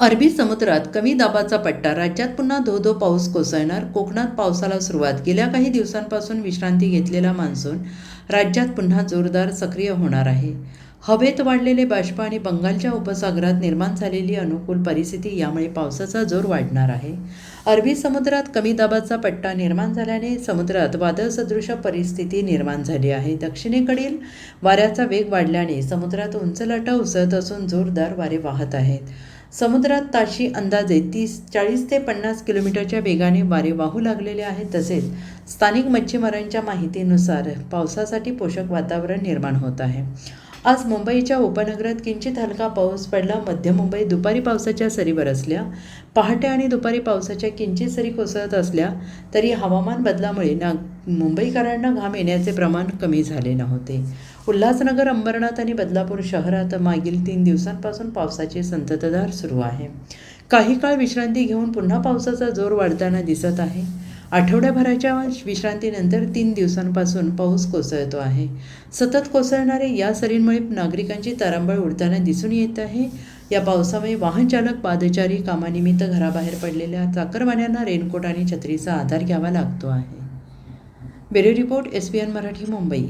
अरबी समुद्रात कमी दाबाचा पट्टा. राज्यात पुन्हा धो-धो पाऊस कोसळणार. कोकणात पावसाला सुरुवात. गेल्या काही दिवसांपासून विश्रांती घेतलेला मान्सून राज्यात पुन्हा जोरदार सक्रिय होणार आहे. हवेत वाढलेले बाष्प आणि बंगालच्या उपसागरात निर्माण झालेली अनुकूल परिस्थिती यामुळे पावसाचा जोर वाढणार आहे. अरबी समुद्रात कमी दाबाचा पट्टा निर्माण झाल्याने समुद्रात वादळसदृश परिस्थिती निर्माण झाली आहे. दक्षिणेकडील वाऱ्याचा वेग वाढल्याने समुद्रात उंच लाटा उसळत असून जोरदार वारे वाहत आहेत. समुद्रात ताशी अंदाजे 40 ते 50 किलोमीटरच्या वेगाने वारे वाहू लागलेले आहेत. तसेच स्थानिक मच्छीमारांच्या माहितीनुसार पावसासाठी पोषक वातावरण निर्माण होत आहे. आज मुंबईच्या उपनगरात किंचित हलका पाऊस पडला. मध्य मुंबईत दुपारी पावसाच्या सरी बरसल्या. पहाटे आणि दुपारी पावसाच्या किंचित सरी कोसळत असल्या तरी हवामान बदलामुळे मुंबईकरांना घाम येण्याचे प्रमाण कमी झाले नव्हते. उल्हासनगर, अंबरनाथ आणि बदलापूर शहरात मागील 3 दिवसांपासून पावसाची संततधार सुरू आहे. काही काळ विश्रांती घेऊन पुन्हा पावसाचा जोर वाढताना दिसत आहे. आठवड्याभराच्या विश्रांतीनंतर 3 दिवसांपासून पाऊस कोसळतो आहे. सतत कोसळणाऱ्या या सरींमुळे नागरिकांची तारांबळ उडताना दिसून येत आहे. या पावसामुळे वाहन चालक, पादचारी, कामानिमित्त घराबाहेर पडलेल्या चाकरमान्यांना रेनकोट आणि छत्रीचा आधार घ्यावा लागतो आहे. Bureau report, SBN Marathi, Mumbai.